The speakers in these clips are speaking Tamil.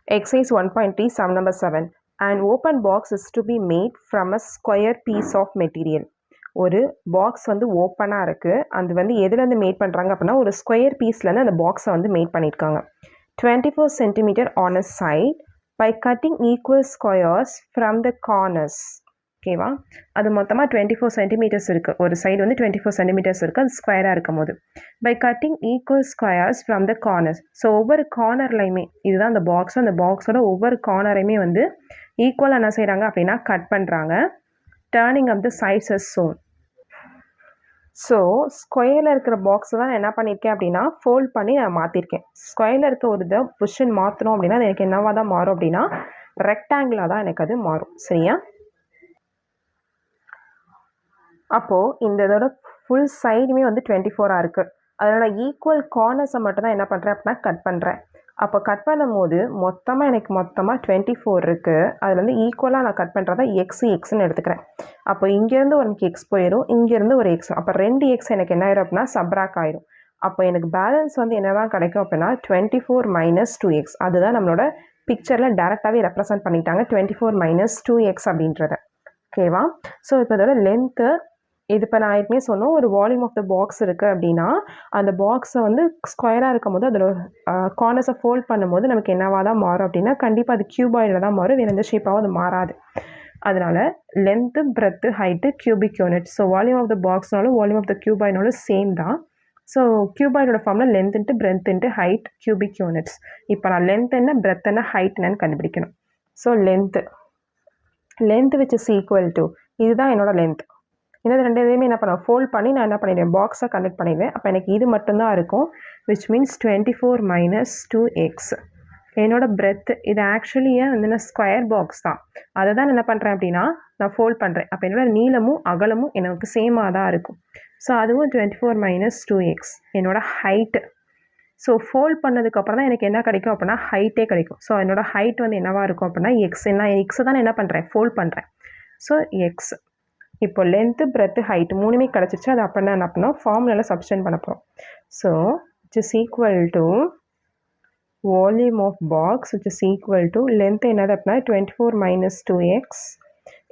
Exercise 1.3 sum number 7. An open box is to be made from a square piece of material. ஒரு பாக்ஸ் வந்து ஓப்பனாக இருக்குது. அது வந்து எதுலேருந்து மேட் பண்ணுறாங்க அப்படின்னா ஒரு ஸ்கொயர் பீஸ்லேருந்து அந்த பாக்ஸை வந்து மேட் பண்ணியிருக்காங்க. 24 centimeter on a side by cutting equal squares from the corners. ஓகேவா, அது மொத்தமாக 24 சென்டிமீட்டர்ஸ் இருக்குது. ஒரு சைடு வந்து 24 சென்டிமீட்டர்ஸ் இருக்குது, அது ஸ்கொயராக இருக்கும் போது by cutting equal squares from the corners. So ஒவ்வொரு கார்னர்லையுமே, இதுதான் அந்த பாக்ஸ், அந்த பாக்ஸோட ஒவ்வொரு கார்னரையுமே வந்து ஈக்குவலாக என்ன செய்கிறாங்க அப்படின்னா கட் பண்ணுறாங்க. Turning up the sides as shown. So ஸ்கொயரில் இருக்கிற பாக்ஸை தான் நான் என்ன பண்ணியிருக்கேன் அப்படின்னா ஃபோல்ட் பண்ணி நான் மாற்றிருக்கேன். ஸ்கொயரில் இருக்க ஒரு இதை பொசிஷன் மாற்றணும் அப்படின்னா அது எனக்கு என்னவா தான் மாறும் அப்படின்னா ரெக்டாங்கிளாக தான் எனக்கு அது மாறும். சரியா? அப்போது இந்த இதோட ஃபுல் சைடுமே வந்து 24 இருக்குது. அதனால் ஈக்குவல் கார்னர்ஸை மட்டும் தான் என்ன பண்ணுறேன் அப்படின்னா கட் பண்ணுறேன். அப்போ கட் பண்ணும்போது எனக்கு மொத்தமாக 24 இருக்குது. அதில் வந்து ஈக்குவலாக நான் கட் பண்ணுறதா எக்ஸ்ன்னு எடுத்துக்கிறேன். அப்போ இங்கேருந்து எனக்கு எக்ஸ் போயிடும், இங்கேருந்து ஒரு எக்ஸ். அப்போ 2 எக்ஸ் எனக்கு என்ன ஆயிரும் அப்படின்னா சப்ராக் ஆயிரும். அப்போ எனக்கு பேலன்ஸ் வந்து என்ன தான் கிடைக்கும் அப்படின்னா 24 - 2x. அதுதான் நம்மளோட பிக்சரில் டேரெக்டாகவே ரெப்ரசன்ட் பண்ணிட்டாங்க 24 - 2x அப்படின்றத. ஓகேவா? ஸோ இப்போ இதோட லென்த்து இது இப்போ நான் ஏற்கனவே சொன்னோம், ஒரு வால்யூம் ஆஃப் த பாக்ஸ் இருக்குது அப்படின்னா அந்த பாக்ஸை வந்து ஸ்கொயராக இருக்கும் போது அதோட கார்னர்ஸை ஃபோல்ட் பண்ணும்போது நமக்கு என்னவா தான் மாறும் அப்படின்னா கண்டிப்பாக அது கியூபாய்டில் தான் மாறும், வேறு எந்த ஷேப்பாகவும் அது மாறாது. அதனால் length, breadth, height, cubic unit. So volume of the பாக்ஸ்னாலும் வால்யூம் ஆஃப் த கியூபாய்னாலும் சேம் தான். ஸோ கியூபாய்டோட ஃபார்மில் length into breadth into height cubic units. இப்போ நான் லென்த் என்ன, பிரெத் என்ன, ஹைட் என்னன்னு கண்டுபிடிக்கணும். So length which is equal to, இதுதான் என்னோட லென்த். இந்த ரெண்டு இதையுமே என்ன பண்ணுவேன், ஃபோல்ட் பண்ணி நான் என்ன பண்ணிடுவேன், பாக்ஸை கனெக்ட் பண்ணிடுவேன். அப்போ எனக்கு இது மட்டும்தான் இருக்கும், விச் மீன்ஸ் 24 - 2x. என்னோட பிரெத், இது ஆக்சுவலி வந்து நான் ஸ்கொயர் பாக்ஸ் தான், அதை தான் என்ன பண்ணுறேன் அப்படின்னா நான் ஃபோல்ட் பண்ணுறேன். அப்போ என்னோட நீளமும் அகலமும் எனக்கு சேமாக தான் இருக்கும். ஸோ அதுவும் 24 - 2x. என்னோட ஹைட்டு, ஸோ ஃபோல்ட் பண்ணதுக்கப்புறம் தான் எனக்கு என்ன கிடைக்கும் அப்படின்னா ஹைட்டே கிடைக்கும். ஸோ என்னோட ஹைட் வந்து என்னவாக இருக்கும் அப்படின்னா எக்ஸ். எக்ஸை தான் என்ன பண்ணுறேன், ஃபோல்ட் பண்ணுறேன். So X. இப்போ லென்த்து, பிரெத்து, ஹைட் மூணுமே கிடச்சிச்சு. அது அப்படின்னா என்ன பண்ணோம், ஃபார்முலாவில் சப்ஸ்டிட்யூட் பண்ண போகிறோம். So it is equal to volume of box which is equal to length என்னது அப்படின்னா 24 - 2x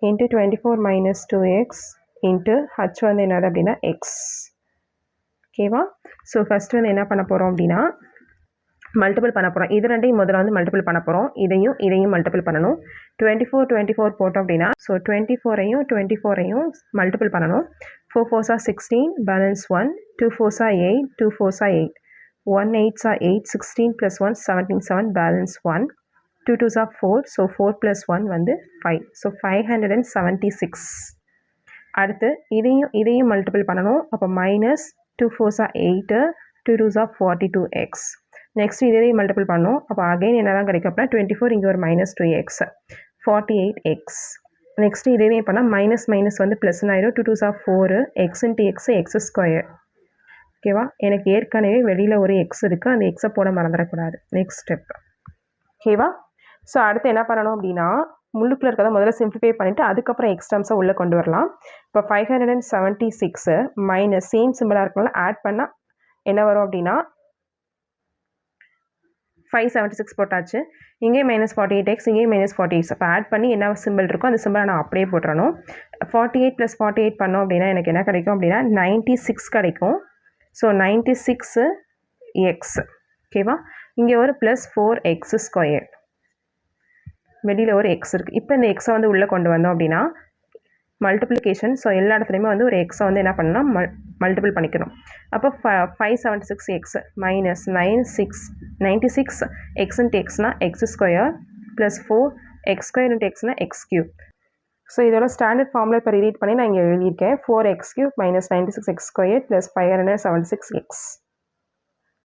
into 24 - 2x into H வந்து என்னது அப்படின்னா எக்ஸ். ஓகேவா? ஸோ ஃபஸ்ட்டு வந்து என்ன பண்ண போகிறோம் அப்படின்னா மல்டிபிள் பண்ண போகிறோம். இது ரெண்டையும் முதல்ல வந்து மல்டிபிள் பண்ண போகிறோம். இதையும் மல்டிபிள் பண்ணணும். 24 போட்டோம் அப்படின்னா ஸோ 24ஐயும் மல்டிபிள் பண்ணணும். 4 4s are 16, balance 1, 2 4s are 8, 2 4s are 8, 1 8s are 8, 16 + 1 17, 7, balance 1, 2 2s are 4, so 4 + 1 வந்து 5, ஸோ 576. அடுத்து இதையும் மல்டிபிள் பண்ணணும். அப்போ -2 4s are 8, 2 2s are 42x. Next இதையும் மல்டிபிள் பண்ணோம். அப்போ அகைன் என்ன தான் கிடைக்கும் அப்படின்னா 24, இங்கே ஒரு -2x, 48x. நெக்ஸ்ட் இதையுமே பண்ணால் மைனஸ் வந்து ப்ளஸ்ன்னு ஆயிரும். 2 2s are 4, x into X square. ஓகேவா? எனக்கு ஏற்கனவே வெளியில் ஒரு எக்ஸ் இருக்குது, அந்த எக்ஸை போட மறந்துடக்கூடாது. Next step. ஓகேவா? ஸோ அடுத்து என்ன பண்ணணும் அப்படின்னா முள்ளுக்குள்ள இருக்கிறத முதல்ல சிம்பிளிஃபை பண்ணிவிட்டு அதுக்கப்புறம் எக்ஸ் டேர்ம்ஸை உள்ளே கொண்டு வரலாம். இப்போ 576 மைனஸ் சேம் சிம்பிளாக இருக்கனால ஆட் பண்ணால் என்ன வரும் அப்படின்னா 576 போட்டாச்சு. இங்கே -48x, இங்கே -48. அப்போ ஆட் பண்ணி என்ன சிம்பிள் இருக்கோ அந்த சிம்பிளை நான் அப்படியே போட்டுறணும். 48 + 48 பண்ணோம் அப்படின்னா எனக்கு என்ன கிடைக்கும் அப்படின்னா 96 கிடைக்கும். So 96x. ஓகேவா? இங்கே ஒரு +4x². வெளியில் ஒரு எக்ஸ் இருக்குது. இப்போ இந்த எக்ஸை வந்து உள்ளே கொண்டு வந்தோம் அப்படின்னா மல்டிப்ளிகேஷன். ஸோ எல்லா இடத்துலையுமே வந்து ஒரு எக்ஸை வந்து என்ன பண்ணணும், மல்டிபிள் பண்ணிக்கணும். அப்போ 576x - 96 x இன்ட்டு எக்ஸ்னா x² + 4x² இன்ட்டு எக்ஸ்னா x³. ஸோ இதோட ஸ்டாண்டர்ட் ஃபார்முலா இப்போ ரீட் பண்ணி நான் இங்கே எழுதியிருக்கேன். 4x³ - 96x² + 576x.